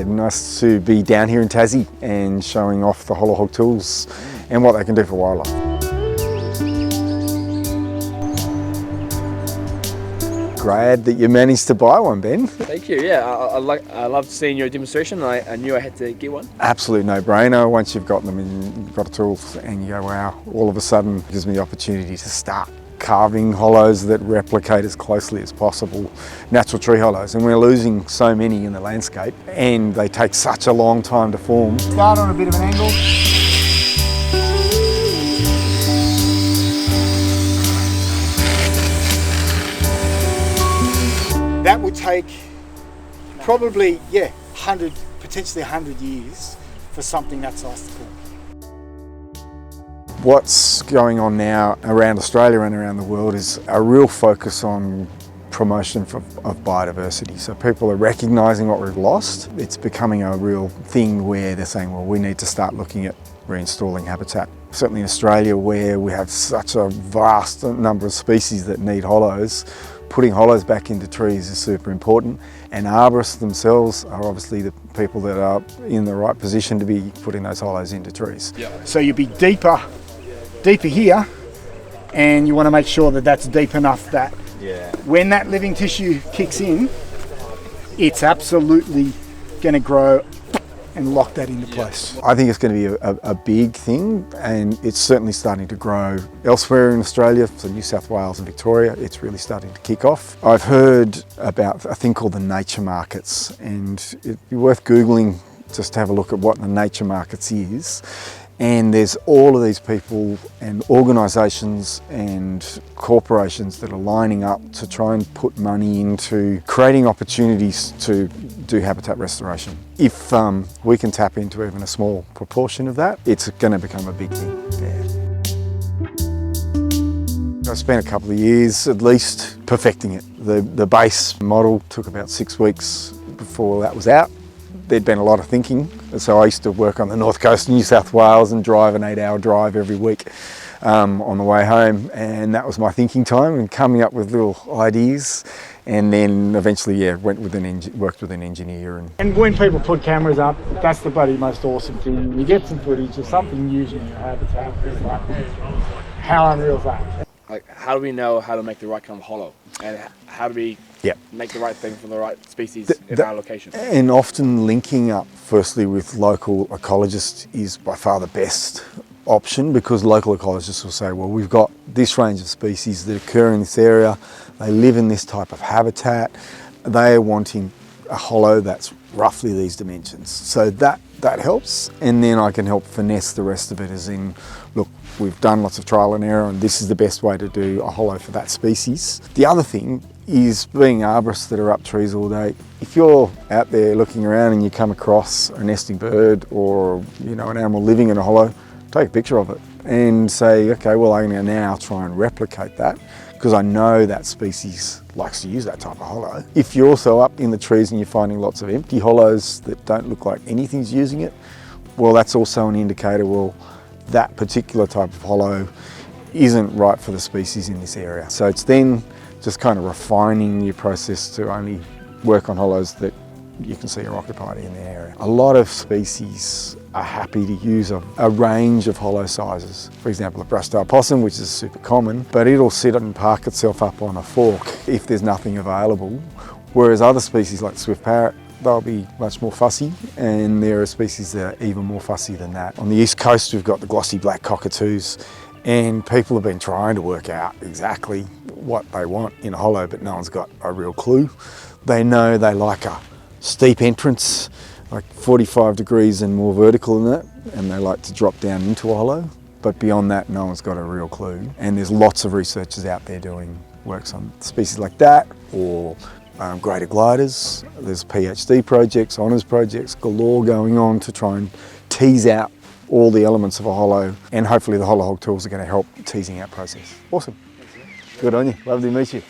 nice to be down here in Tassie and showing off the Hollowhog tools and what they can do for wildlife. Glad that you managed to buy one, Ben. Thank you. Yeah, I loved seeing your demonstration. I knew I had to get one. Absolute no-brainer. Once you've got them and you've got a tool and you go, wow, all of a sudden it gives me the opportunity to start carving hollows that replicate as closely as possible natural tree hollows. And we're losing so many in the landscape and they take such a long time to form. Start on a bit of an angle. That would take probably, yeah, potentially 100 years for something that size to form. What's going on now around Australia and around the world is a real focus on promotion of biodiversity. So people are recognising what we've lost. It's becoming a real thing where they're saying, well, we need to start looking at reinstalling habitat. Certainly in Australia, where we have such a vast number of species that need hollows, putting hollows back into trees is super important, and arborists themselves are obviously the people that are in the right position to be putting those hollows into trees. Yeah. So you'd be deeper here, and you want to make sure that that's deep enough that when that living tissue kicks in, it's absolutely going to grow and lock that into place. I think it's going to be a big thing, and it's certainly starting to grow elsewhere in Australia, so New South Wales and Victoria. It's really starting to kick off. I've heard about a thing called the nature markets, and it'd be worth Googling just to have a look at what the nature markets is. And there's all of these people and organisations and corporations that are lining up to try and put money into creating opportunities to do habitat restoration. If we can tap into even a small proportion of that, it's going to become a big thing. Yeah. I spent a couple of years at least perfecting it. The base model took about 6 weeks before that was out. There'd been a lot of thinking, so I used to work on the north coast of New South Wales and drive an 8-hour drive every week on the way home, and that was my thinking time and coming up with little ideas, and then eventually worked with an engineer. And when people put cameras up, that's the bloody most awesome thing. You get some footage of something using your habitat. It's like, how unreal is that? Like, how do we know how to make the right kind of hollow, and how do we make the right thing for the right species in our location? And often linking up firstly with local ecologists is by far the best option, because local ecologists will say, well, we've got this range of species that occur in this area, they live in this type of habitat, they are wanting a hollow that's roughly these dimensions. So that helps, and then I can help finesse the rest of it, as in, look, we've done lots of trial and error and this is the best way to do a hollow for that species. The other thing is, being arborists that are up trees all day, if you're out there looking around and you come across a nesting bird or an animal living in a hollow, take a picture of it and say, okay, well, I'm going to now try and replicate that, because I know that species likes to use that type of hollow. If you're also up in the trees and you're finding lots of empty hollows that don't look like anything's using it, well, that's also an indicator, well, that particular type of hollow isn't right for the species in this area. So it's then just kind of refining your process to only work on hollows that you can see are occupied in the area. A lot of species are happy to use a range of hollow sizes. For example, a brush-tailed possum, which is super common, but it'll sit and park itself up on a fork if there's nothing available. Whereas other species like the swift parrot, they'll be much more fussy, and there are species that are even more fussy than that. On the east coast, we've got the glossy black cockatoos, and people have been trying to work out exactly what they want in a hollow, but no one's got a real clue. They know they like a steep entrance, like 45 degrees and more vertical than that, and they like to drop down into a hollow. But beyond that, no one's got a real clue. And there's lots of researchers out there doing works on species like that, or greater gliders. There's PhD projects, honours projects galore going on to try and tease out all the elements of a hollow, and hopefully the Hollowhog tools are going to help teasing out process. Awesome. Good on you. Lovely to meet you.